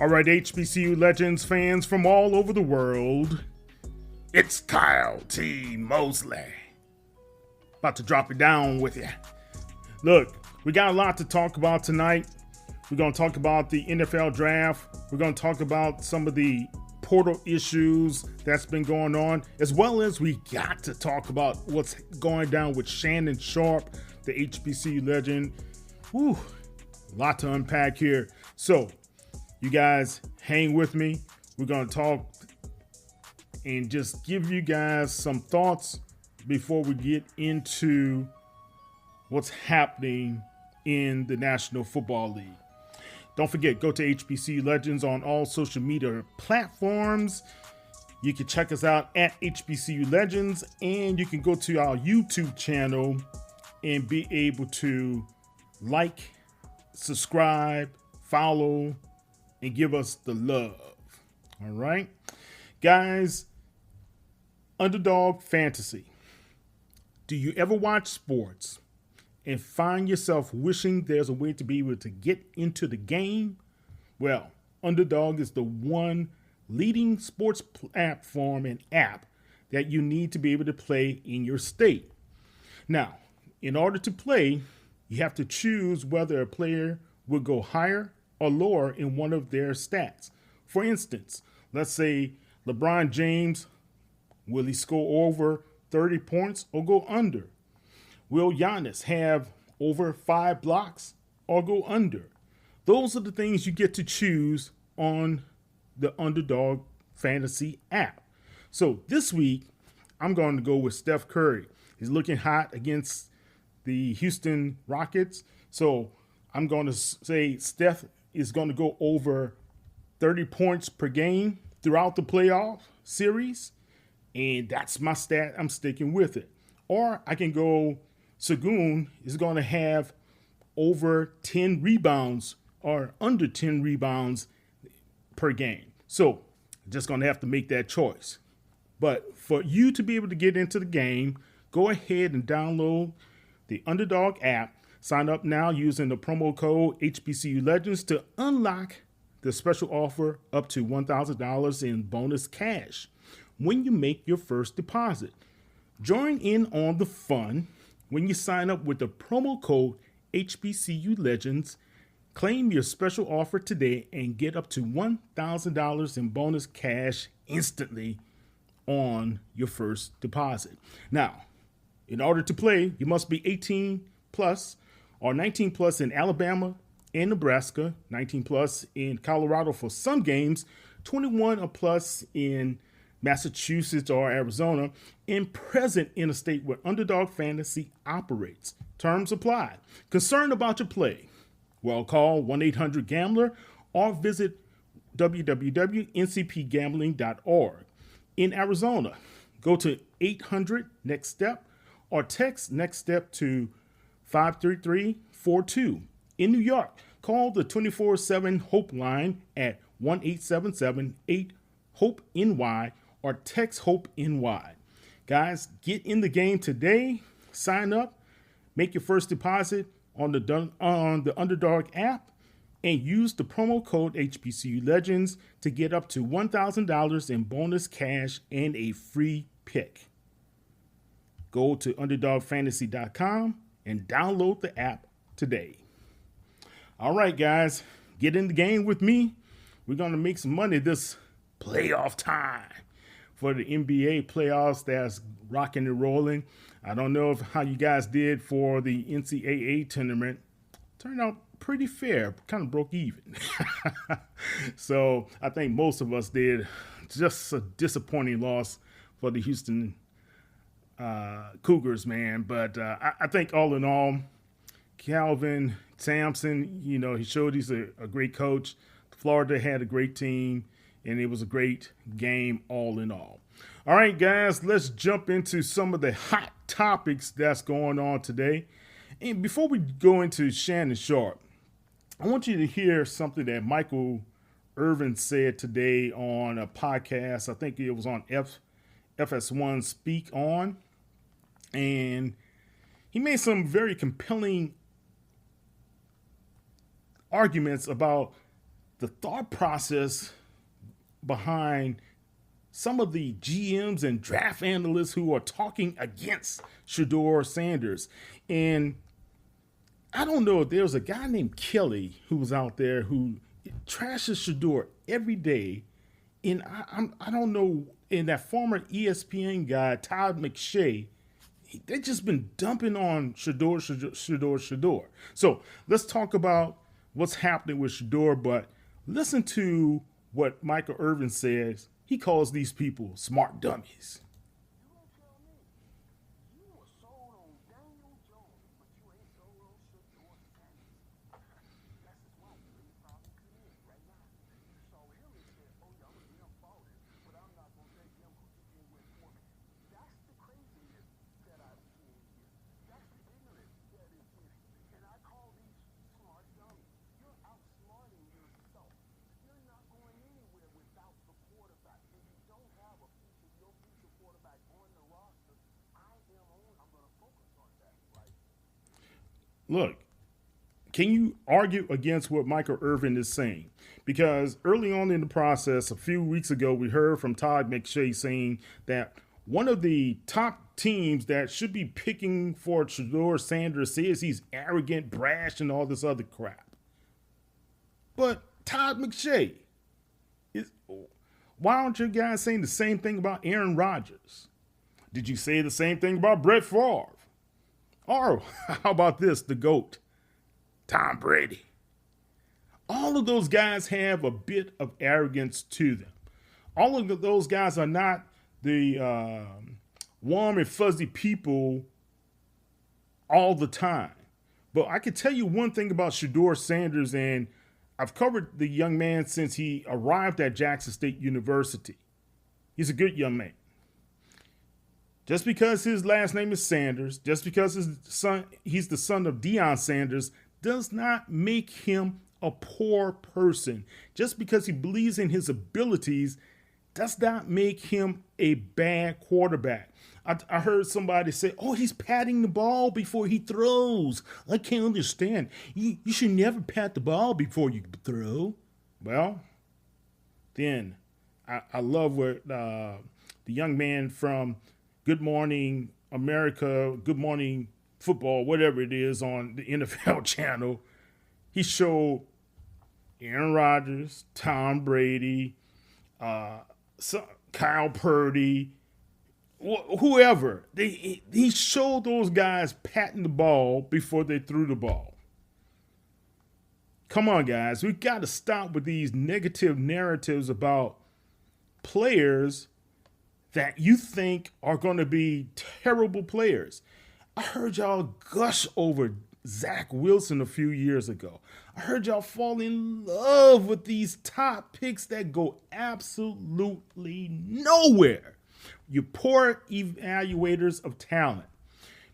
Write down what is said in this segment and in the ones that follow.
All right, HBCU Legends fans from all over the world, it's Kyle T. Mosley. About to drop it down with you. Look, we got a lot to talk about tonight. We're going to talk about the NFL draft. We're going to talk about some of the portal issues that's been going on, as well as we got to talk about what's going down with Shannon Sharpe, the HBCU legend. Whew, a lot to unpack here. So, you guys hang with me. We're going to talk and just give you guys some thoughts before we get into what's happening in the National Football League. Don't forget, go to HBCU Legends on all social media platforms. You can check us out at HBCU Legends, and you can go to our YouTube channel and be able to like, subscribe, follow, and give us the love. All right, guys. Underdog fantasy. Do you ever watch sports and find yourself wishing there's a way to be able to get into the game? Well, Underdog is the one leading sports platform and app that you need to be able to play in your state. Now, in order to play, you have to choose whether a player will go higher or lower in one of their stats. For instance, let's say LeBron James, will he score over 30 points or go under? Will Giannis have over 5 blocks or go under? Those are the things you get to choose on the Underdog Fantasy app. So this week, I'm going to go with Steph Curry. He's looking hot against the Houston Rockets. So I'm going to say Steph is going to go over 30 points per game throughout the playoff series. And that's my stat. I'm sticking with it. Or I can go Sagoon is going to have over 10 rebounds or under 10 rebounds per game. So just going to have to make that choice. But for you to be able to get into the game, go ahead and download the Underdog app. Sign up now using the promo code HBCU Legends to unlock the special offer up to $1,000 in bonus cash when you make your first deposit. Join in on the fun when you sign up with the promo code HBCU Legends. Claim your special offer today and get up to $1,000 in bonus cash instantly on your first deposit. Now, in order to play, you must be 18 plus or 19 plus in Alabama and Nebraska, 19 plus in Colorado for some games, 21 or plus in Massachusetts or Arizona, and present in a state where Underdog Fantasy operates. Terms apply. Concerned about your play? Well, call 1-800-GAMBLER or visit www.ncpgambling.org. In Arizona, go to 800-NEXT-STEP or text NEXT STEP to 53342. In New York, call the 24/7 Hope line at 1-877-8-HOPE-NY or text HOPE-NY. Guys, get in the game today. Sign up, make your first deposit on the Underdog app, and use the promo code HBCU Legends to get up to $1,000 in bonus cash and a free pick. Go to UnderdogFantasy.com and download the app today. All right, guys, get in the game with me. We're going to make some money this playoff time for the NBA playoffs that's rocking and rolling. I don't know how you guys did for the NCAA tournament. Turned out pretty fair, kind of broke even. So I think most of us did. Just a disappointing loss for the Houston Cougars, man. But I think all in all, Calvin Sampson, he showed he's a great coach. Florida had a great team, and it was a great game all in all. All right, guys, let's jump into some of the hot topics that's going on today. And before we go into Shannon Sharpe, I want you to hear something that Michael Irvin said today on a podcast. I think it was on FS1 Speak On. And he made some very compelling arguments about the thought process behind some of the GMs and draft analysts who are talking against Shedeur Sanders. And I don't know, there's a guy named Kelly who was out there who trashes Shedeur every day. And I don't know, and that former ESPN guy, Todd McShay, they just been dumping on Shedeur. So let's talk about what's happening with Shedeur, but listen to what Michael Irvin says. He calls these people smart dummies. Look, can you argue against what Michael Irvin is saying? Because early on in the process, a few weeks ago, we heard from Todd McShay saying that one of the top teams that should be picking for Shedeur Sanders says he's arrogant, brash, and all this other crap. But Todd McShay, why aren't you guys saying the same thing about Aaron Rodgers? Did you say the same thing about Brett Favre? Or how about this, the GOAT, Tom Brady? All of those guys have a bit of arrogance to them. All of those guys are not the warm and fuzzy people all the time. But I can tell you one thing about Shedeur Sanders, and I've covered the young man since he arrived at Jackson State University. He's a good young man. Just because his last name is Sanders, just because he's the son of Deion Sanders, does not make him a poor person. Just because he believes in his abilities does not make him a bad quarterback. I heard somebody say, oh, he's patting the ball before he throws. I can't understand. You should never pat the ball before you throw. Well, then I love what the young man from Good Morning America, Good Morning Football, whatever it is on the NFL channel. He showed Aaron Rodgers, Tom Brady, Kyle Purdy, whoever. He showed those guys patting the ball before they threw the ball. Come on, guys. We've got to stop with these negative narratives about players that you think are going to be terrible players. I heard y'all gush over Zach Wilson a few years ago. I heard y'all fall in love with these top picks that go absolutely nowhere. You poor evaluators of talent.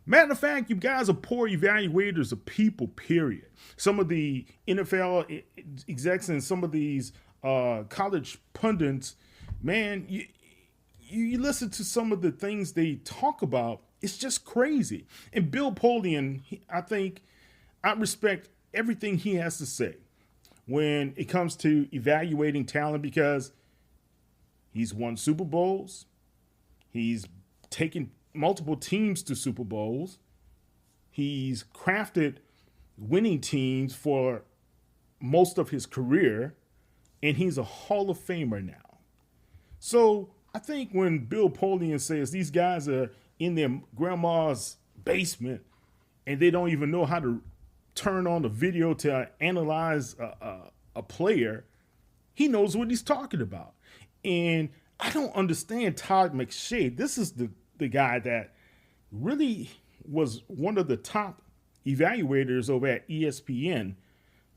Matter of fact, you guys are poor evaluators of people, period. Some of the NFL execs and some of these college pundits, man, you listen to some of the things they talk about, it's just crazy. And Bill Polian, I respect everything he has to say when it comes to evaluating talent, because he's won Super Bowls. He's taken multiple teams to Super Bowls. He's crafted winning teams for most of his career, and he's a Hall of Famer now. So I think when Bill Polian says these guys are in their grandma's basement and they don't even know how to turn on the video to analyze a player, he knows what he's talking about. And I don't understand Todd McShay. This is the guy that really was one of the top evaluators over at ESPN.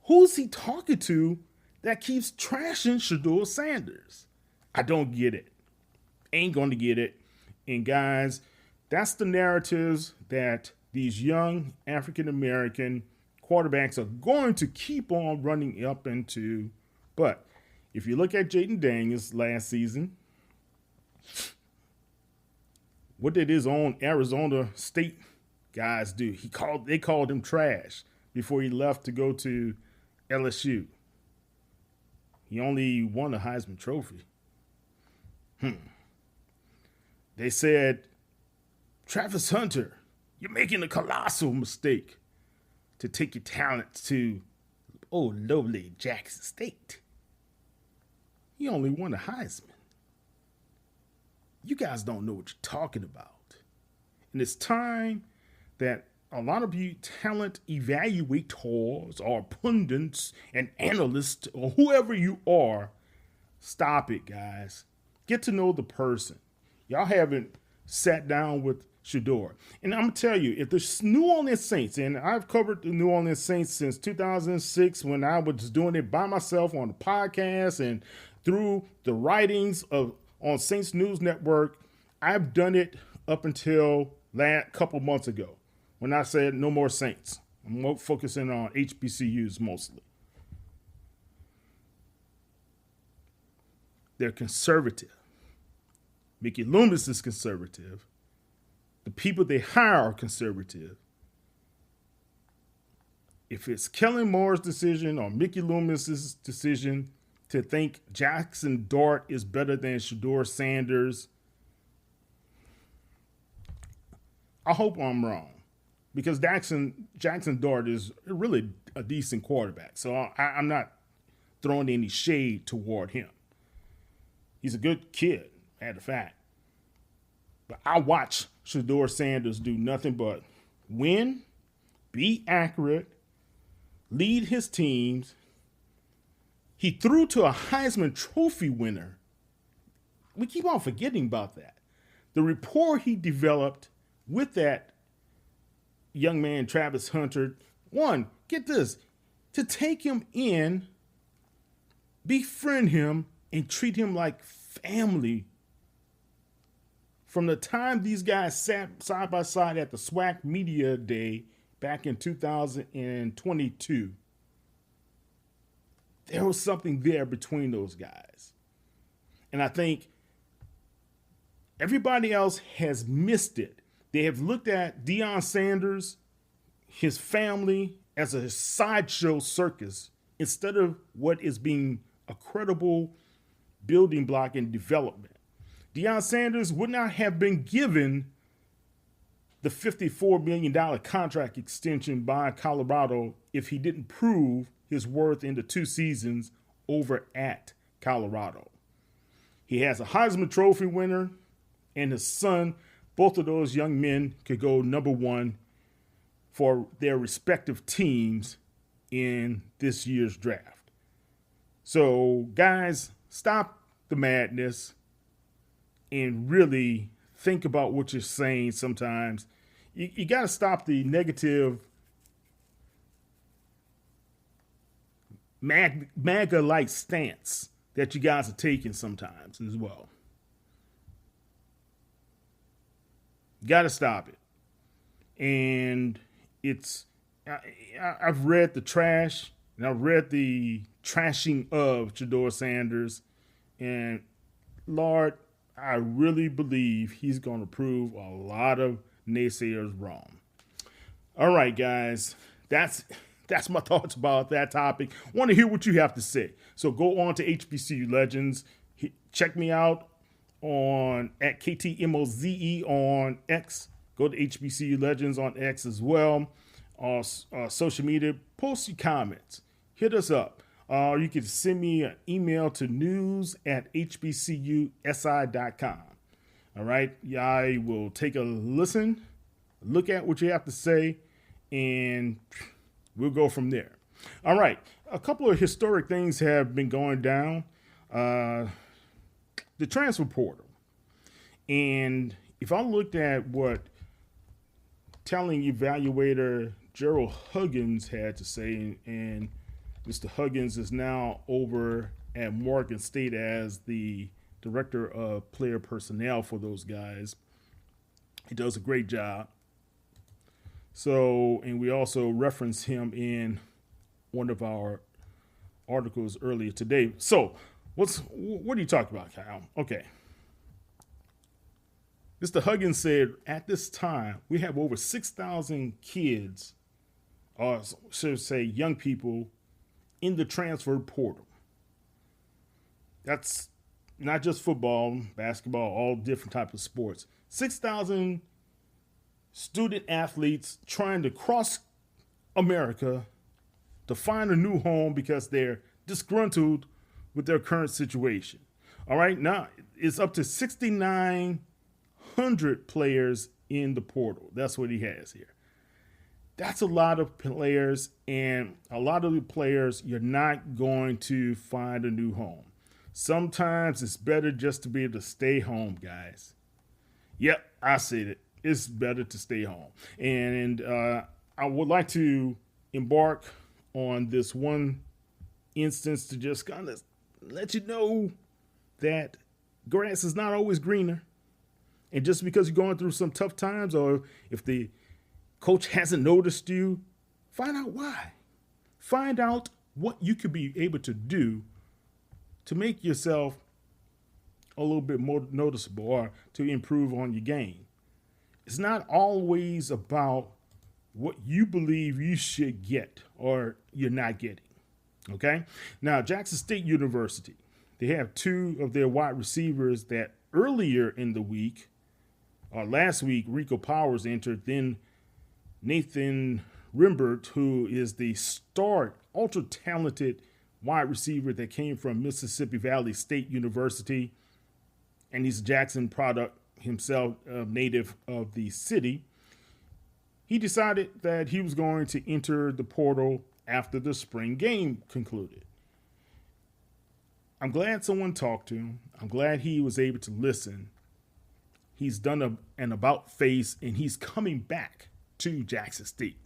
Who's he talking to that keeps trashing Shedeur Sanders? I don't get it. Ain't going to get it. And guys, that's the narratives that these young African-American quarterbacks are going to keep on running up into. But if you look at Jaden Daniels last season, what did his own Arizona State guys do? They called him trash before he left to go to LSU. He only won a Heisman Trophy. They said, Travis Hunter, you're making a colossal mistake to take your talents to lovely Jackson State. He only won a Heisman. You guys don't know what you're talking about. And it's time that a lot of you talent evaluators or pundits and analysts or whoever you are, stop it, guys. Get to know the person. Y'all haven't sat down with Shedeur. And I'm going to tell you, if the New Orleans Saints, and I've covered the New Orleans Saints since 2006 when I was doing it by myself on the podcast and through the writings on Saints News Network, I've done it up until last couple months ago when I said no more Saints. I'm more focusing on HBCUs mostly. They're conservative. Mickey Loomis is conservative. The people they hire are conservative. If it's Kellen Moore's decision or Mickey Loomis's decision to think Jackson Dart is better than Shedeur Sanders, I hope I'm wrong, because Jackson Dart is really a decent quarterback. So I'm not throwing any shade toward him. He's a good kid, matter of fact. But I watch Shedeur Sanders do nothing but win, be accurate, lead his teams. He threw to a Heisman Trophy winner. We keep on forgetting about that. The rapport he developed with that young man, Travis Hunter, one, get this, to take him in, befriend him, and treat him like family. From the time these guys sat side by side at the SWAC Media Day back in 2022, there was something there between those guys. And I think everybody else has missed it. They have looked at Deion Sanders, his family, as a sideshow circus instead of what is being a credible building block in development. Deion Sanders would not have been given the $54 million contract extension by Colorado if he didn't prove his worth in the 2 seasons over at Colorado. He has a Heisman Trophy winner and his son. Both of those young men could go number 1 for their respective teams in this year's draft. So, guys, stop the madness and really think about what you're saying sometimes. You got to stop the negative MAGA-like stance that you guys are taking sometimes as well. You got to stop it. And I've read the trash, and I've read the trashing of Shedeur Sanders, and Lord, I really believe he's going to prove a lot of naysayers wrong. All right, guys, that's my thoughts about that topic. Want to hear what you have to say. So go on to HBCU Legends. Check me out at KTMOZE on X. Go to HBCU Legends on X as well. Social media, post your comments. Hit us up. You can send me an email to news@hbcusi.com. All right. I will take a listen, look at what you have to say, and we'll go from there. All right. A couple of historic things have been going down. The transfer portal. And if I looked at what telling evaluator Gerald Huggins had to say, and Mr. Huggins is now over at Morgan State as the director of player personnel for those guys. He does a great job. So, and we also reference him in one of our articles earlier today. So, what are you talking about, Kyle? Okay. Mr. Huggins said, at this time, we have over 6,000 kids, or should I say young people, in the transfer portal. That's not just football, basketball, all different types of sports. 6,000 student athletes trying to cross America to find a new home because they're disgruntled with their current situation. All right, now it's up to 6,900 players in the portal. That's what he has here. That's a lot of players, and a lot of the players, you're not going to find a new home. Sometimes it's better just to be able to stay home, guys. Yep, I said it. It's better to stay home. And I would like to embark on this one instance to just kind of let you know that grass is not always greener. And just because you're going through some tough times, or if the coach hasn't noticed you, find out why. Find out what you could be able to do to make yourself a little bit more noticeable or to improve on your game. It's not always about what you believe you should get or you're not getting. Okay? Now, Jackson State University, they have two of their wide receivers that earlier in the week, or last week, Rico Powers entered, then Nathan Rembert, who is the star, ultra talented wide receiver that came from Mississippi Valley State University, and he's a Jackson product himself, native of the city. He decided that he was going to enter the portal after the spring game concluded. I'm glad someone talked to him. I'm glad he was able to listen. He's done an about face, and he's coming back to Jackson State.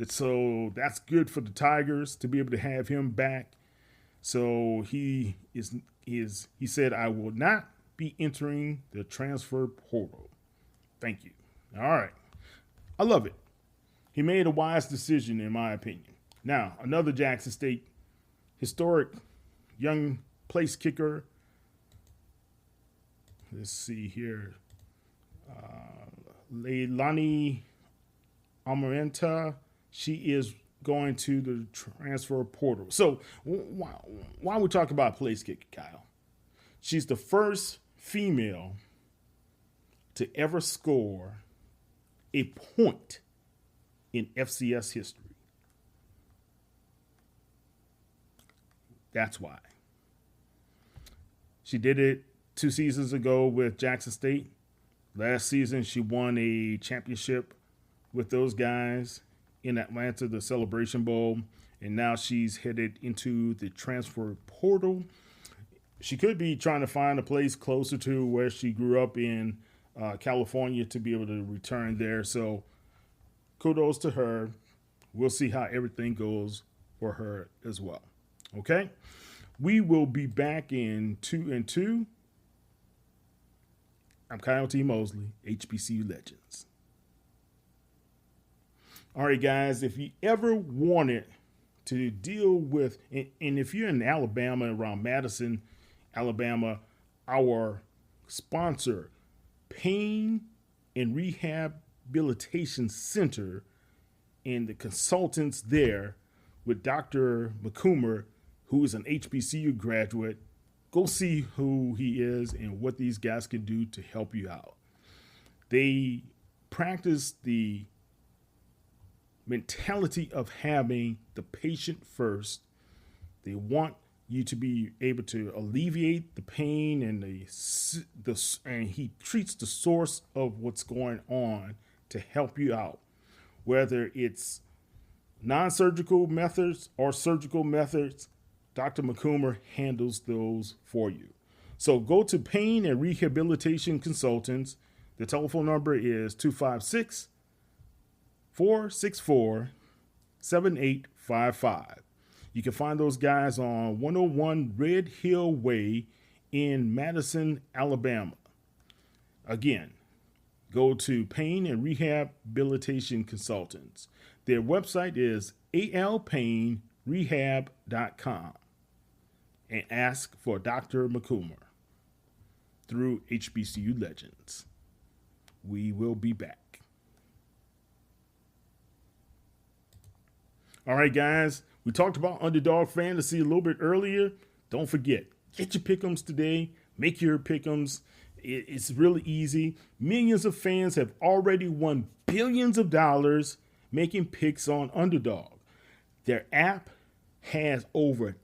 So that's good for the Tigers to be able to have him back. So he said, I will not be entering the transfer portal. Thank you. All right. I love it. He made a wise decision, in my opinion. Now, another Jackson State historic young place kicker. Let's see here. Leilani Amarenta. She is going to the transfer portal. So why we talk about place kicker, Kyle? She's the first female to ever score a point in FCS history. That's why. She did it 2 seasons ago with Jackson State. Last season, she won a championship with those guys in Atlanta, the Celebration Bowl, and now she's headed into the transfer portal. She could be trying to find a place closer to where she grew up in California to be able to return there. So kudos to her. We'll see how everything goes for her as well. Okay? We will be back in 2 and 2. I'm Kyle T. Mosley, HBCU Legends. All right, guys, if you ever wanted to deal with, and if you're in Alabama, around Madison, Alabama, our sponsor, Pain and Rehabilitation Center, and the consultants there with Dr. McCoomer, who is an HBCU graduate, go see who he is and what these guys can do to help you out. They practice the mentality of having the patient first. They want you to be able to alleviate the pain and and he treats the source of what's going on to help you out, whether it's non-surgical methods or surgical methods. Dr. McCoomer handles those for you. So go to Pain and Rehabilitation Consultants. The telephone number is 256-464-7855. You can find those guys on 101 Red Hill Way in Madison, Alabama. Again, go to Pain and Rehabilitation Consultants. Their website is alpainrehab.com and ask for Dr. McCoomer through HBCU Legends. We will be back. All right, guys. We talked about Underdog Fantasy a little bit earlier. Don't forget, Get your pick'ems today. Make your pick'ems. It's really easy. Millions of fans have already won billions of dollars making picks on Underdog. Their app has over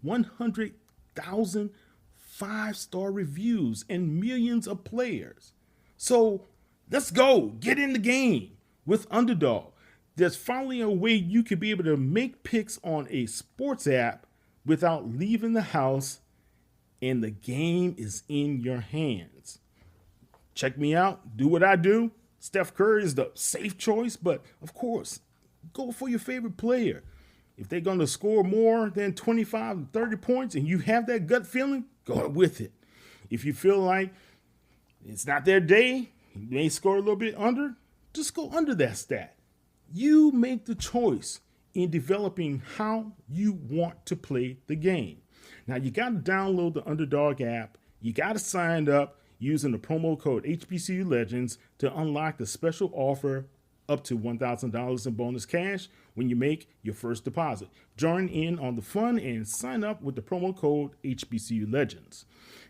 100,000 five-star reviews and millions of players. So let's go. Get in the game with Underdog. There's finally a way you could be able to make picks on a sports app without leaving the house, and the game is in your hands. Check me out. Do what I do. Steph Curry is the safe choice, but of course, go for your favorite player. If they're going to score more than 25 to 30 points and you have that gut feeling, go with it. If you feel like it's not their day, you may score a little bit under, just go under that stat. You make the choice in developing how you want to play the game. Now, you got to download the Underdog app. You got to sign up using the promo code HBCU Legends to unlock the special offer up to $1,000 in bonus cash when you make your first deposit. Join in on the fun and sign up with the promo code HBCU Legends.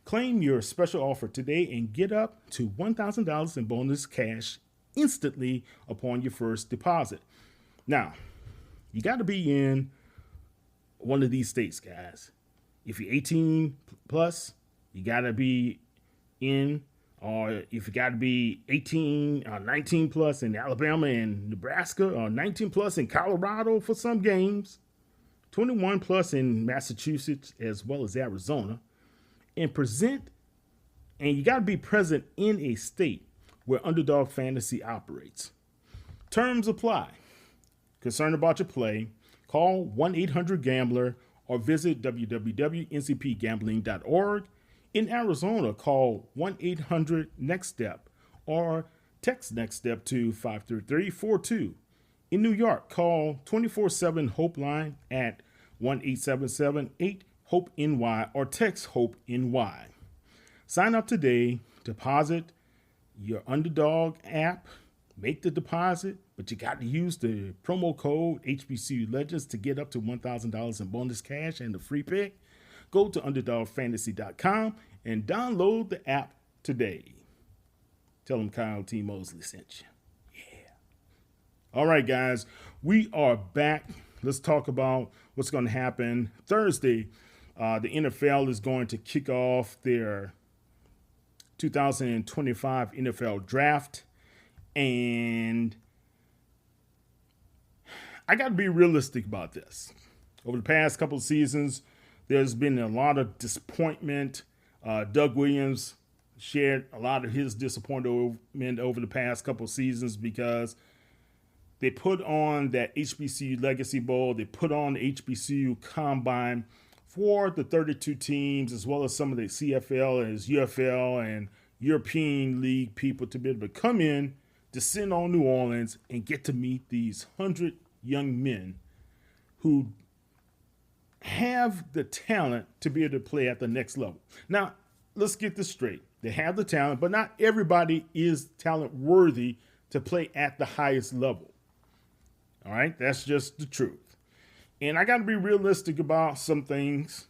Claim your special offer today and get up to $1,000 in bonus cash instantly upon your first deposit. Now, you got to be in one of these states, guys. If you're 18 plus, you got to be in, or if you got to be 18 or 19 plus in Alabama and Nebraska, or 19 plus in Colorado for some games, 21 plus in Massachusetts as well as Arizona, and you got to be present in a state where Underdog Fantasy operates. Terms apply. Concerned about your play? Call 1-800-GAMBLER or visit www.ncpgambling.org. In Arizona, call 1-800-NEXT-STEP or text NEXT STEP to 53342. In New York, call 24/7-HOPE-LINE at 1-877-8-HOPE-NY or text HOPE-NY. Sign up today, deposit your Underdog app, make the deposit, but you got to use the promo code HBCU Legends to get up to $1,000 in bonus cash and the free pick. Go to UnderdogFantasy.com and download the app today. Tell them Kyle T. Mosley sent you. Yeah. All right, guys, we are back. Let's talk about what's going to happen Thursday. The NFL is going to kick off their 2025 NFL draft. And I got to be realistic about this. Over the past couple of seasons, there's been a lot of disappointment. Doug Williams shared a lot of his disappointment over the past couple of seasons because they put on that HBCU Legacy Bowl. They put on the HBCU Combine for the 32 teams, as well as some of the CFL and UFL and European League people to be able to come in, descend on New Orleans, and get to meet these 100 young men who have the talent to be able to play at the next level. Now, let's get this straight. They have the talent, but not everybody is talent worthy to play at the highest level. All right, that's just the truth. And I got to be realistic about some things.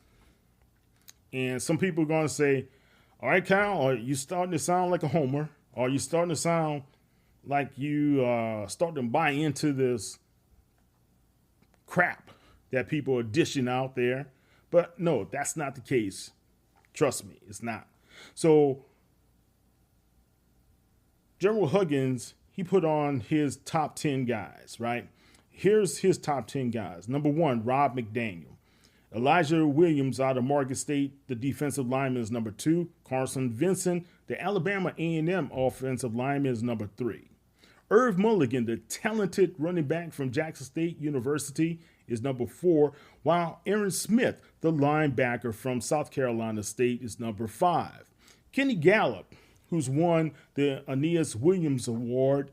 And some people are going to say, all right, Kyle, are you starting to sound like a homer? Or are you starting to sound like you starting to buy into this crap that people are dishing out there? But no, that's not the case. Trust me, it's not. So General Huggins, he put on his top 10 guys, right? Here's his top 10 guys. Number 1, Rob McDaniel. Elijah Williams out of Morgan State, the defensive lineman, is number 2. Carson Vincent, the Alabama A&M offensive lineman, is number 3. Irv Mulligan, the talented running back from Jackson State University, is number 4, while Aaron Smith, the linebacker from South Carolina State, is number 5. Kenny Gallup, who's won the Aeneas Williams Award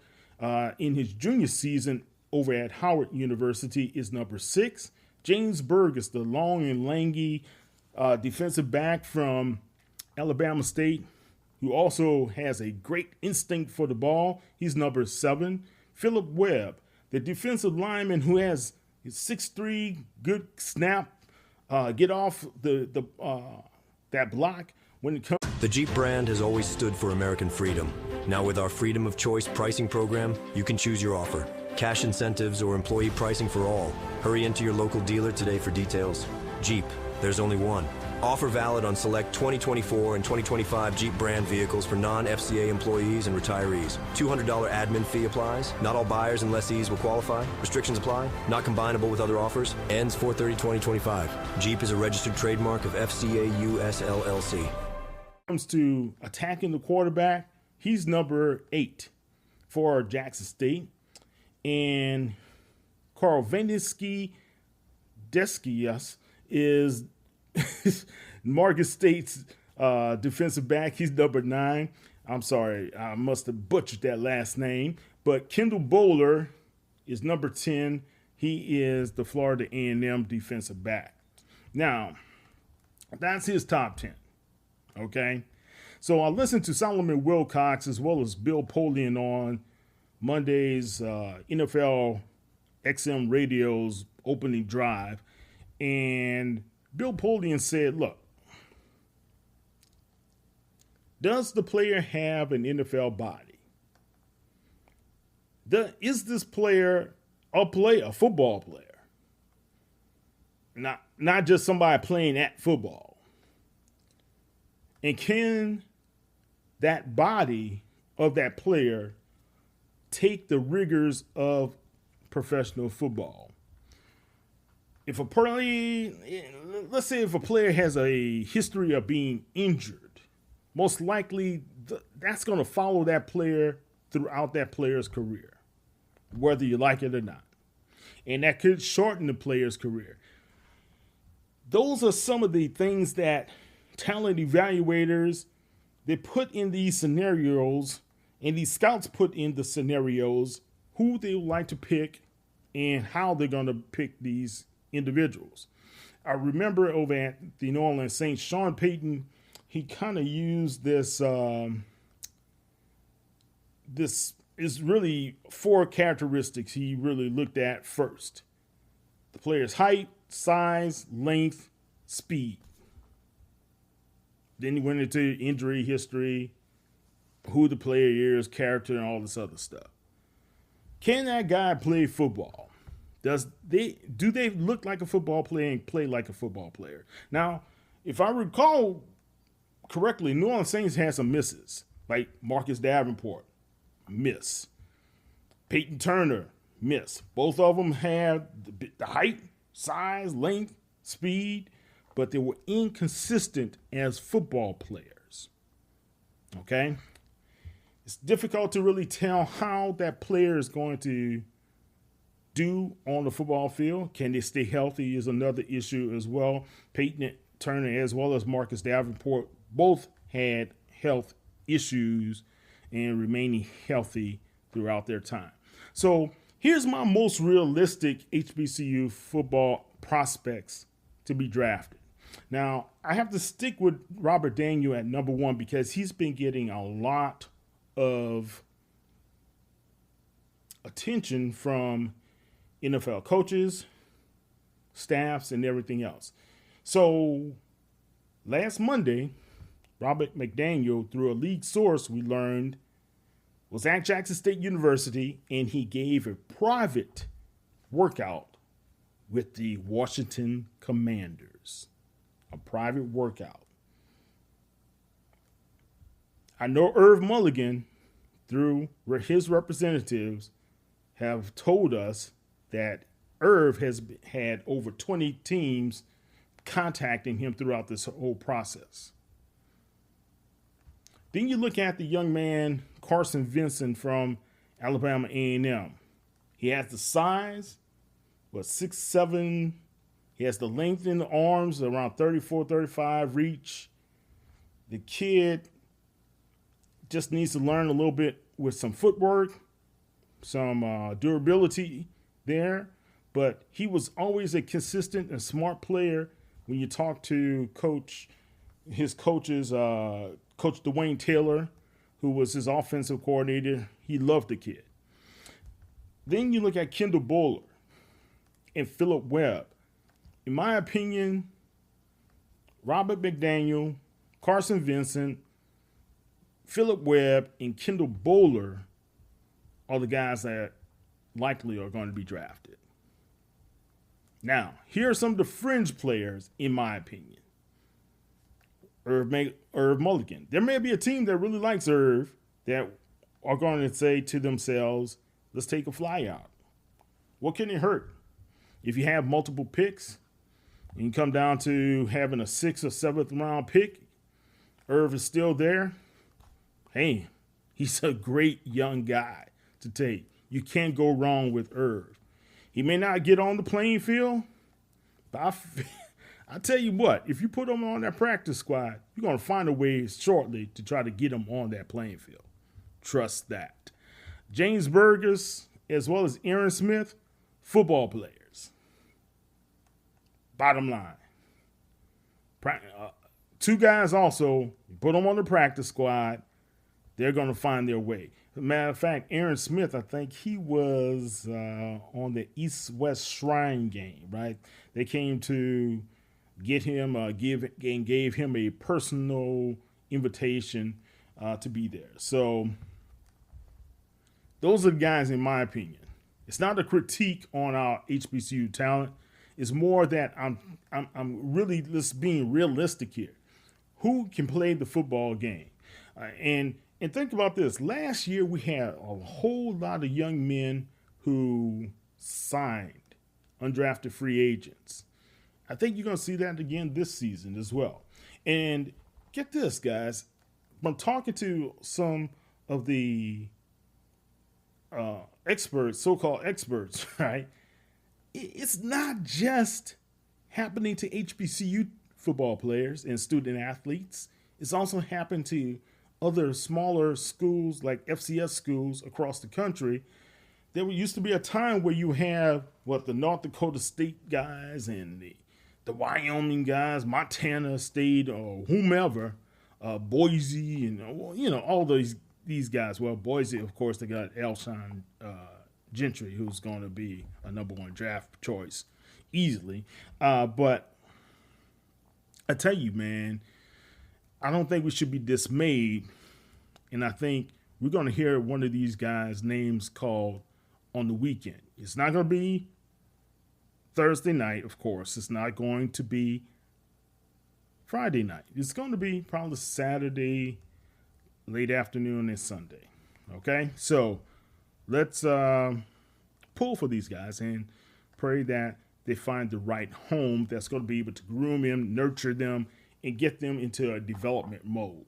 in his junior season over at Howard University, is number 6. James Burgess, the long and lanky defensive back from Alabama State, who also has a great instinct for the ball, he's number 7. Philip Webb, the defensive lineman who has his 6'3", good snap, get off the that block when it comes. The Jeep brand has always stood for American freedom. Now with our Freedom of Choice pricing program, you can choose your offer. Cash incentives or employee pricing for all. Hurry into your local dealer today for details. Jeep, there's only one. Offer valid on select 2024 and 2025 Jeep brand vehicles for non-FCA employees and retirees. $200 admin fee applies. Not all buyers and lessees will qualify. Restrictions apply. Not combinable with other offers. Ends 4/30/2025. Jeep is a registered trademark of FCA US LLC. Comes to attacking the quarterback, he's number 8 for Jackson State. And Carl Vendisky Deskias is Marcus State's defensive back. He's number 9. I'm sorry, I must have butchered that last name. But Kendall Bowler is number 10. He is the Florida A&M defensive back. Now, that's his top 10. Okay? So I listened to Solomon Wilcox as well as Bill Polian on Monday's NFL XM Radio's opening drive. And Bill Polian said, look, does the player have an NFL body? Is this player a football player? Not just somebody playing at football. And can that body of that player take the rigors of professional football? Let's say if a player has a history of being injured, most likely that's going to follow that player throughout that player's career, whether you like it or not. And that could shorten the player's career. Those are some of the things that talent evaluators, they put in these scenarios, and these scouts put in the scenarios who they would like to pick and how they're going to pick these individuals. I remember over at the New Orleans Saints, Sean Payton, he kind of used this. This is really 4 characteristics he really looked at first: the player's height, size, length, speed. Then he went into injury history, who the player is, character, and all this other stuff. Can that guy play football? Do they look like a football player and play like a football player? Now, if I recall correctly, New Orleans Saints had some misses, like Marcus Davenport, miss. Peyton Turner, miss. Both of them had the height, size, length, speed, but they were inconsistent as football players. Okay? It's difficult to really tell how that player is going to do on the football field. Can they stay healthy is another issue as well. Peyton Turner as well as Marcus Davenport both had health issues and remaining healthy throughout their time. So here's my most realistic HBCU football prospects to be drafted. Now, I have to stick with Robert Daniel at number 1 because he's been getting a lot of attention from NFL coaches, staffs, and everything else. So last Monday, Robert McDaniel, through a league source we learned, was at Jackson State University, and he gave a private workout with the Washington Commanders. A private workout. I know Irv Mulligan, through his representatives, have told us that Irv has had over 20 teams contacting him throughout this whole process. Then you look at the young man, Carson Vincent from Alabama A&M. He has the size, 6'7". He has the length in the arms, around 34, 35 reach. The kid just needs to learn a little bit with some footwork, some durability there. But he was always a consistent and smart player. When you talk to his coaches, Coach Dwayne Taylor, who was his offensive coordinator, he loved the kid. Then you look at Kendall Bowler and Phillip Webb. In my opinion, Robert McDaniel, Carson Vincent, Philip Webb, and Kendall Bowler are the guys that likely are going to be drafted. Now, here are some of the fringe players, in my opinion. Irv Mulligan. There may be a team that really likes Irv that are going to say to themselves, let's take a fly out. What can it hurt? If you have multiple picks and you come down to having a 6th or 7th round pick, Irv is still there. Hey, he's a great young guy to take. You can't go wrong with Irv. He may not get on the playing field, but I tell you what, if you put him on that practice squad, you're going to find a way shortly to try to get him on that playing field. Trust that. James Burgess, as well as Aaron Smith, football players. Bottom line. Two guys also, you put them on the practice squad, they're going to find their way. As a matter of fact, Aaron Smith, I think he was on the East-West Shrine game, right? They came to get him, gave him a personal invitation to be there. So those are the guys, in my opinion. It's not a critique on our HBCU talent. It's more that I'm really just being realistic here. Who can play the football game? And think about this. Last year, we had a whole lot of young men who signed undrafted free agents. I think you're going to see that again this season as well. And get this, guys. I'm talking to some of the experts, so-called experts, right? It's not just happening to HBCU football players and student athletes. It's also happened to other smaller schools like FCS schools across the country. There used to be a time where you have the North Dakota State guys and the Wyoming guys, Montana State or whomever, Boise and all these guys. Well, Boise, of course, they got Alshon Gentry, who's going to be a number 1 draft choice easily. But I tell you, man, I don't think we should be dismayed. And I think we're going to hear one of these guys' names called on the weekend. It's not going to be Thursday night, of course. It's not going to be Friday night. It's going to be probably Saturday, late afternoon, and Sunday. Okay? So let's pull for these guys and pray that they find the right home that's going to be able to groom them, nurture them, and get them into a development mode.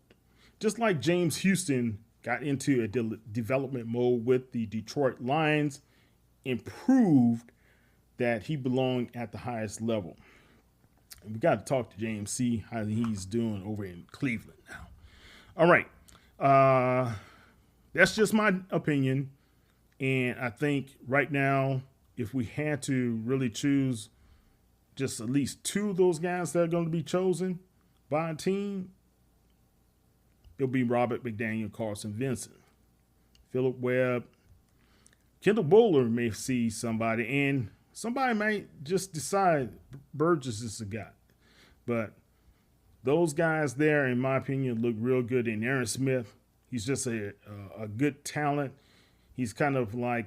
Just like James Houston got into a development mode with the Detroit Lions, and proved that he belonged at the highest level. And we got to talk to James, see how he's doing over in Cleveland now. All right. That's just my opinion. And I think right now, if we had to really choose just at least 2 of those guys that are going to be chosen by a team, it'll be Robert McDaniel, Carson Vincent, Philip Webb. Kendall Bowler may see somebody, and somebody might just decide Burgess is the guy. But those guys there, in my opinion, look real good. And Aaron Smith, he's just a good talent. He's kind of like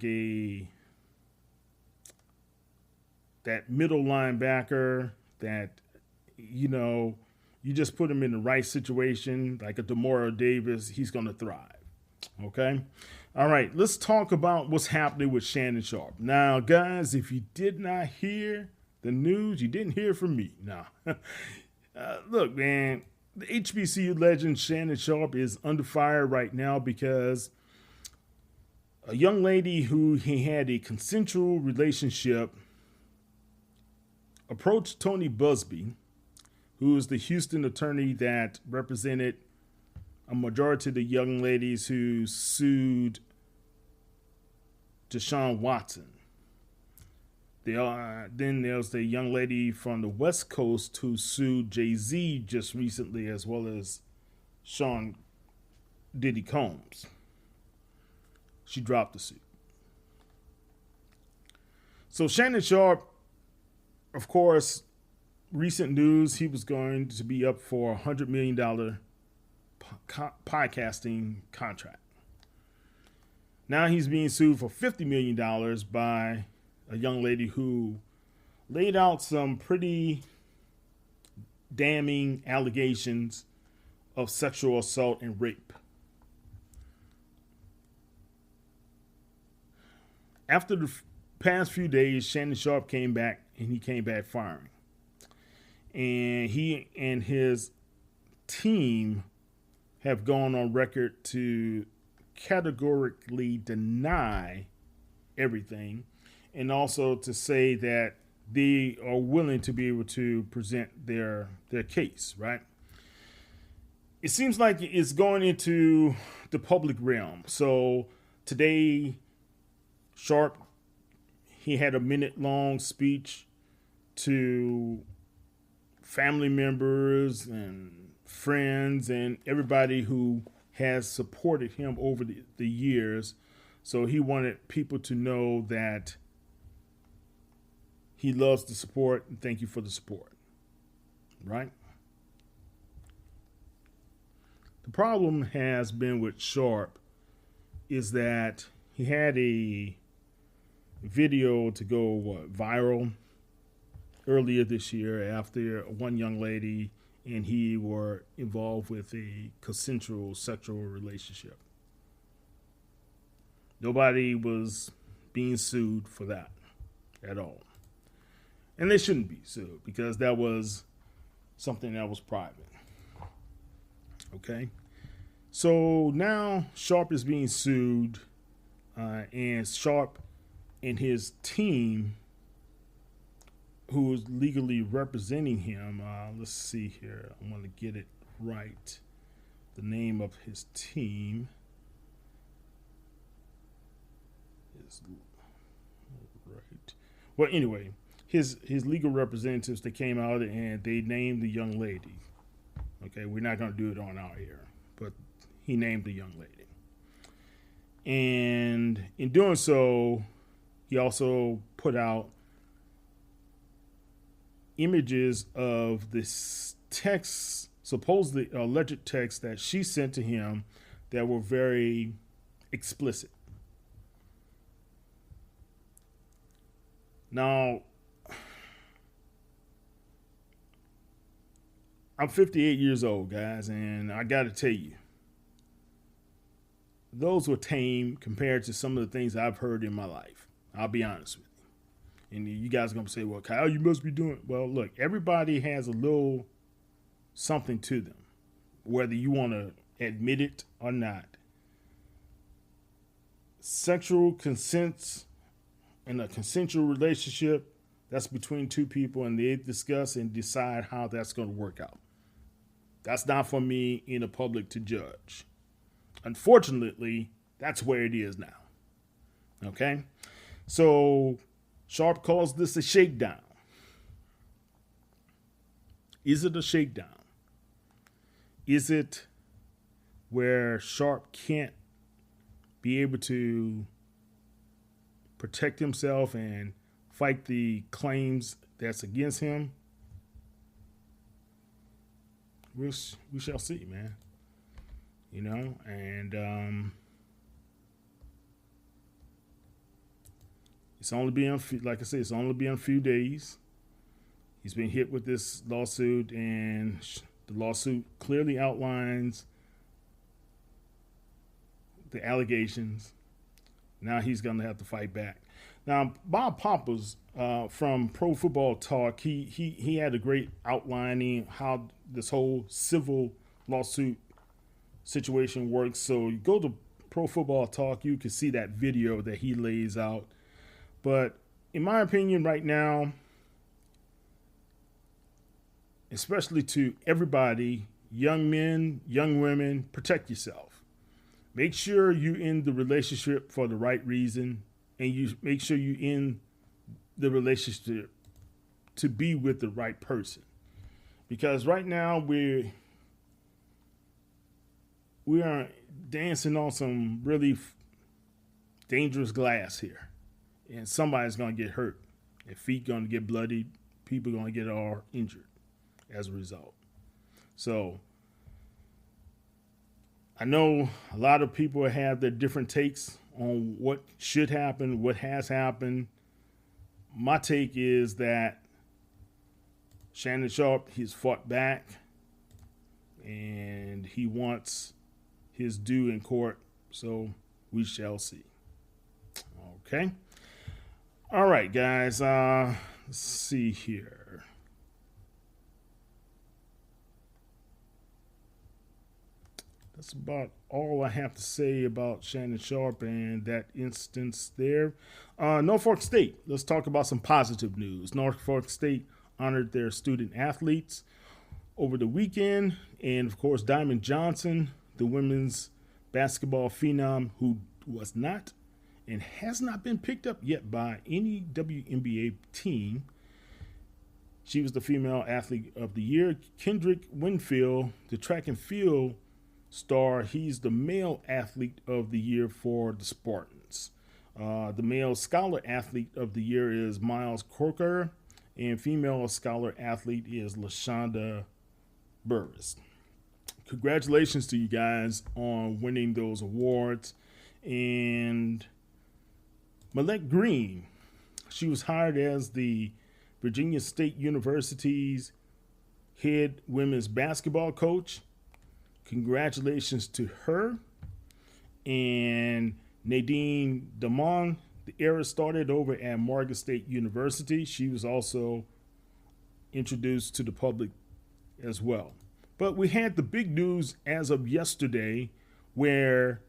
that middle linebacker that, you just put him in the right situation, like a Demora Davis, he's going to thrive. Okay? All right, let's talk about what's happening with Shannon Sharpe. Now, guys, if you did not hear the news, you didn't hear from me. Now, look, man, the HBCU legend Shannon Sharpe is under fire right now because a young lady who he had a consensual relationship approached Tony Busby, who is the Houston attorney that represented a majority of the young ladies who sued Deshaun Watson. Then there's the young lady from the West Coast who sued Jay-Z just recently, as well as Sean Diddy Combs. She dropped the suit. So Shannon Sharpe, of course, recent news, he was going to be up for $100 million podcasting contract. Now he's being sued for $50 million by a young lady who laid out some pretty damning allegations of sexual assault and rape. After the past few days, Shannon Sharpe came back, and he came back firing. And he and his team have gone on record to categorically deny everything, and also to say that they are willing to be able to present their case, right? It seems like it's going into the public realm. So today, Sharp, he had a minute-long speech to family members and friends and everybody who has supported him over the years. So he wanted people to know that he loves the support and thank you for the support, right? The problem has been with Sharp is that he had a video to go viral earlier this year after one young lady and he were involved with a consensual sexual relationship. Nobody was being sued for that at all. And they shouldn't be sued because that was something that was private. Okay? So now Sharp is being sued, and Sharp and his team, who is legally representing him, let's see here. I want to get it right. The name of his team is right. Well, anyway, his legal representatives, they came out and they named the young lady. Okay, we're not going to do it on our air, but he named the young lady. And in doing so, he also put out images of this text, supposedly alleged text that she sent to him that were very explicit. Now, I'm 58 years old, guys, and I got to tell you, those were tame compared to some of the things I've heard in my life. I'll be honest with you. And you guys are going to say, well, Kyle, you must be doing... Well, look, everybody has a little something to them, whether you want to admit it or not. Sexual consent in a consensual relationship, that's between two people, and they discuss and decide how that's going to work out. That's not for me in the public to judge. Unfortunately, that's where it is now. Okay? So Sharp calls this a shakedown. Is it a shakedown? Is it where Sharp can't be able to protect himself and fight the claims that's against him? We shall see, man. You know, and it's only been, like I said, it's only been a few days. He's been hit with this lawsuit, and the lawsuit clearly outlines the allegations. Now he's going to have to fight back. Now, Bob Poppers from Pro Football Talk, he had a great outlining how this whole civil lawsuit situation works. So you go to Pro Football Talk, you can see that video that he lays out. But in my opinion right now, especially to everybody, young men, young women, protect yourself. Make sure you're in the relationship for the right reason, and you make sure you're in the relationship to be with the right person. Because right now we are dancing on some really dangerous glass here, and somebody's going to get hurt. Their feet going to get bloodied. people are going to get all injured as a result. So I know a lot of people have their different takes on what should happen, what has happened. My take is that Shannon Sharpe, he's fought back and he wants his due in court. So we shall see. Okay. All right, guys. Let's see here. That's about all I have to say about Shannon Sharpe and that instance there. Norfolk State. Let's talk about some positive news. Norfolk State honored their student athletes over the weekend. And, of course, Diamond Johnson, the women's basketball phenom who was not and has not been picked up yet by any WNBA team. She was the female athlete of the year. Kendrick Winfield, the track and field star, he's the male athlete of the year for the Spartans. The male scholar athlete of the year is Miles Corker, and female scholar athlete is LaShonda Burris. Congratulations to you guys on winning those awards. And Malek Green, she was hired as the Virginia State University's head women's basketball coach. Congratulations to her. And Nadine Damon, the era started over at Morgan State University. She was also introduced to the public as well. But we had the big news as of yesterday where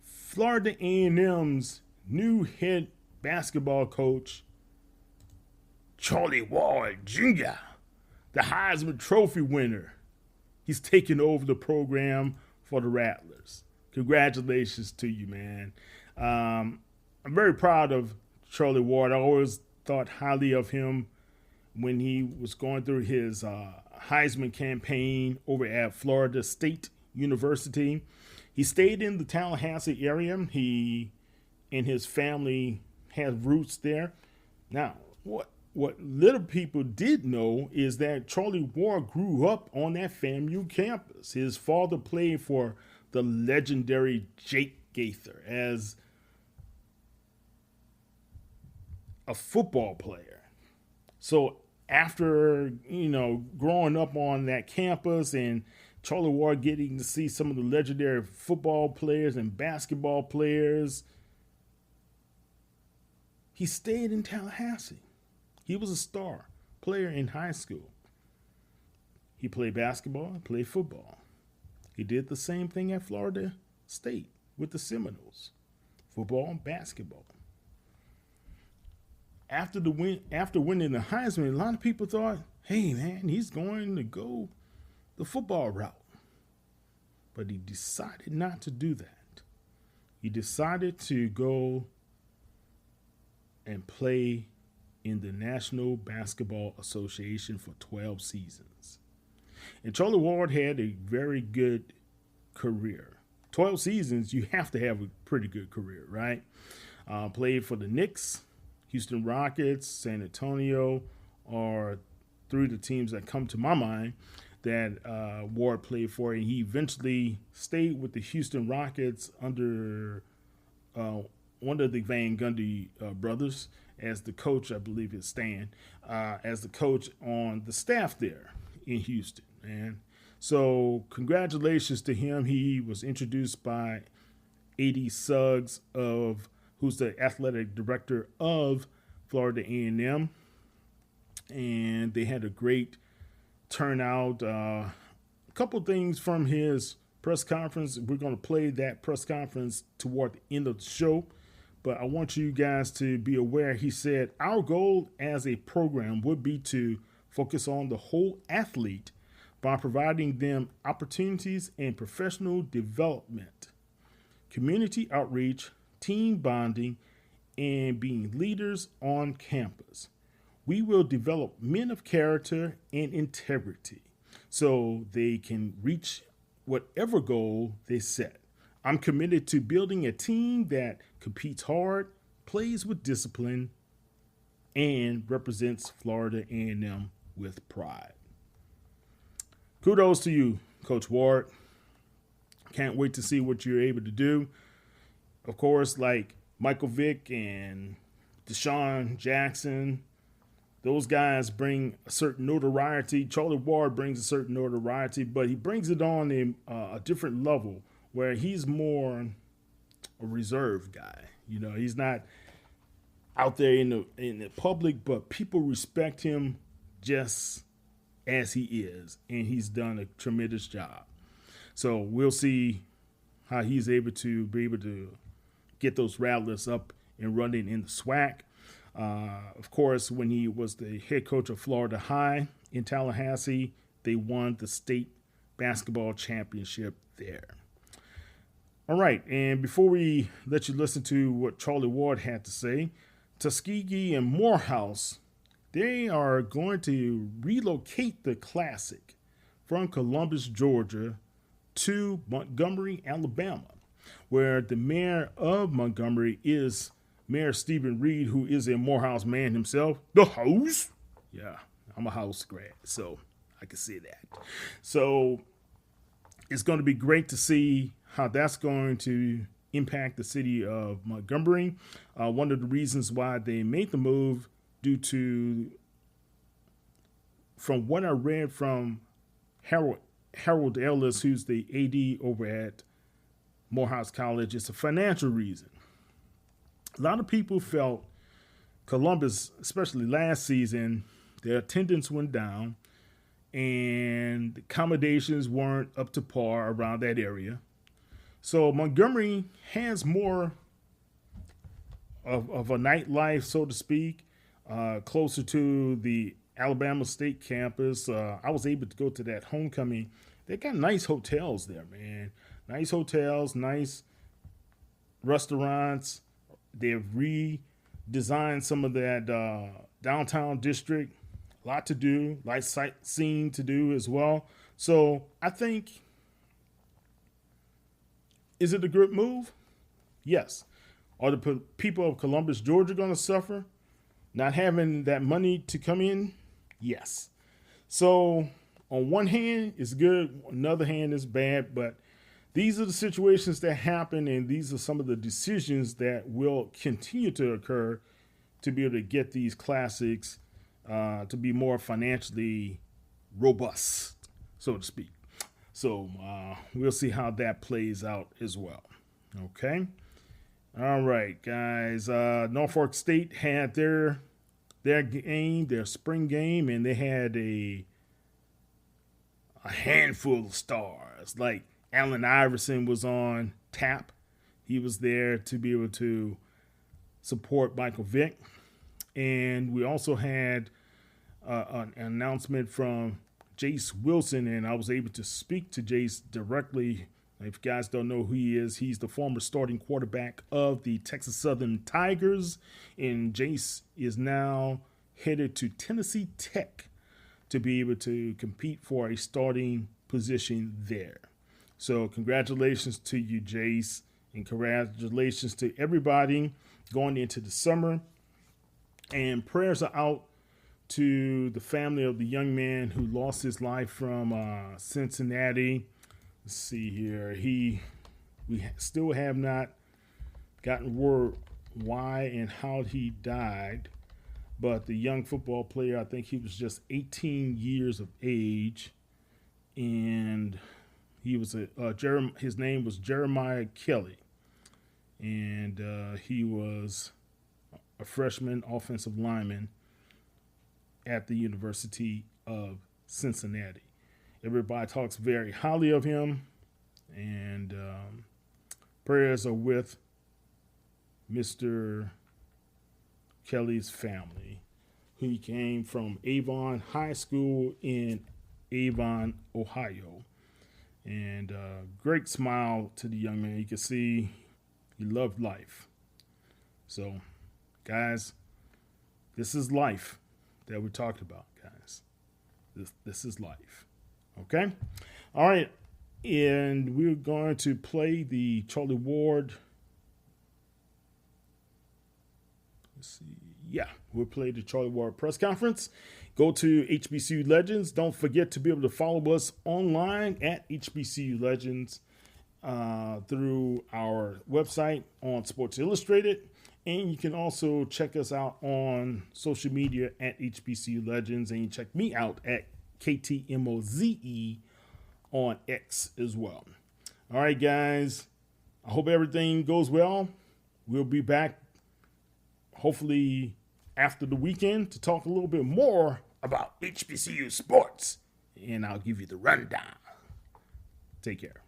Florida A&M's new head basketball coach, Charlie Ward Jr., the Heisman Trophy winner, he's taking over the program for the Rattlers. Congratulations to you, man. I'm very proud of Charlie Ward. I always thought highly of him when he was going through his Heisman campaign over at Florida State University. He stayed in the Tallahassee area. He and his family have roots there. Now, what little people did know is that Charlie Ward grew up on that FAMU campus. His father played for the legendary Jake Gaither as a football player. So after, growing up on that campus and Charlie Ward getting to see some of the legendary football players and basketball players, he stayed in Tallahassee. He was a star player in high school. He played basketball and played football. He did the same thing at Florida State with the Seminoles, football and basketball. After winning the Heisman, a lot of people thought, hey, man, he's going to go the football route. But he decided not to do that. He decided to go and play in the National Basketball Association for 12 seasons. And Charlie Ward had a very good career. 12 seasons, you have to have a pretty good career, right? Played for the Knicks, Houston Rockets, San Antonio are three of the teams that come to my mind that Ward played for. And he eventually stayed with the Houston Rockets under one of the Van Gundy brothers as the coach, I believe it's Stan, as the coach on the staff there in Houston. And so congratulations to him. He was introduced by A.D. Suggs, who's the athletic director of Florida A&M. And they had a great turnout. A couple things from his press conference. We're going to play that press conference toward the end of the show. But I want you guys to be aware, he said, our goal as a program would be to focus on the whole athlete by providing them opportunities and professional development, community outreach, team bonding, and being leaders on campus. We will develop men of character and integrity so they can reach whatever goal they set. I'm committed to building a team that competes hard, plays with discipline, and represents Florida A&M with pride. Kudos to you, Coach Ward. Can't wait to see what you're able to do. Of course, like Michael Vick and Deshaun Jackson, those guys bring a certain notoriety. Charlie Ward brings a certain notoriety, but he brings it on a different level where he's more a reserved guy. You know, he's not out there in the public, but people respect him just as he is, and he's done a tremendous job. So we'll see how he's able to get those Rattlers up and running in the SWAC. Of course, when he was the head coach of Florida High in Tallahassee, they won the state basketball championship there. All right, and before we let you listen to what Charlie Ward had to say, Tuskegee and Morehouse, they are going to relocate the Classic from Columbus, Georgia, to Montgomery, Alabama, where the mayor of Montgomery is Mayor Stephen Reed, who is a Morehouse man himself. The house? Yeah, I'm a house grad, so I can see that. So it's going to be great to see how that's going to impact the city of Montgomery. One of the reasons why they made the move due to, from what I read from Harold Ellis, who's the AD over at Morehouse College, it's a financial reason. A lot of people felt Columbus, especially last season, their attendance went down and the accommodations weren't up to par around that area. So Montgomery has more of a nightlife, so to speak, closer to the Alabama State campus. I was able to go to that homecoming. They got nice hotels there, man. Nice hotels, nice restaurants. They've redesigned some of that downtown district. A lot to do, like sightseeing to do as well. So I think, is it a good move? Yes. Are the people of Columbus, Georgia going to suffer not having that money to come in? Yes. So on one hand, it's good. On the other hand, it's bad. But these are the situations that happen, and these are some of the decisions that will continue to occur to be able to get these classics to be more financially robust, so to speak. So we'll see how that plays out as well. Okay. All right, guys. Norfolk State had their game, their spring game, and they had a handful of stars. Like Allen Iverson was on tap. He was there to be able to support Michael Vick. And we also had an announcement from Jace Wilson, and I was able to speak to Jace directly. If you guys don't know who he is, he's the former starting quarterback of the Texas Southern Tigers, and Jace is now headed to Tennessee Tech to be able to compete for a starting position there. So congratulations to you, Jace, and congratulations to everybody going into the summer. And prayers are out to the family of the young man who lost his life from Cincinnati. Let's see here. We still have not gotten word why and how he died, but the young football player, I think he was just 18 years of age, and he was his name was Jeremiah Kelly, and he was a freshman offensive lineman at the University of Cincinnati. Everybody talks very highly of him, and prayers are with Mr. Kelly's family. He came from Avon High School in Avon, Ohio. And great smile to the young man. You can see he loved life. So, guys, this is life that we talked about, guys. This is life. Okay? All right. And we're going to play the Charlie Ward. Yeah, we'll play the Charlie Ward press conference. Go to HBCU Legends. Don't forget to be able to follow us online at HBCU Legends through our website on Sports Illustrated. And you can also check us out on social media at HBCU Legends. And you check me out at KTMOZE on X as well. All right, guys. I hope everything goes well. We'll be back hopefully after the weekend to talk a little bit more about HBCU sports. And I'll give you the rundown. Take care.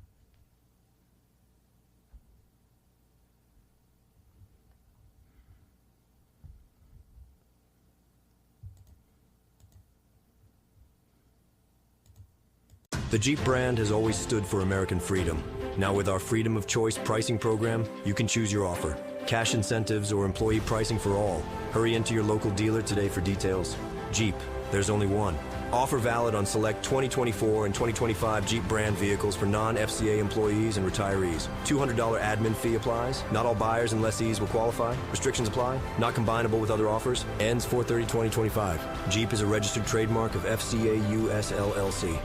The Jeep brand has always stood for American freedom. Now with our Freedom of Choice pricing program, you can choose your offer. Cash incentives or employee pricing for all. Hurry into your local dealer today for details. Jeep, there's only one. Offer valid on select 2024 and 2025 Jeep brand vehicles for non-FCA employees and retirees. $200 admin fee applies. Not all buyers and lessees will qualify. Restrictions apply. Not combinable with other offers. Ends 4/30/2025. Jeep is a registered trademark of FCA US LLC.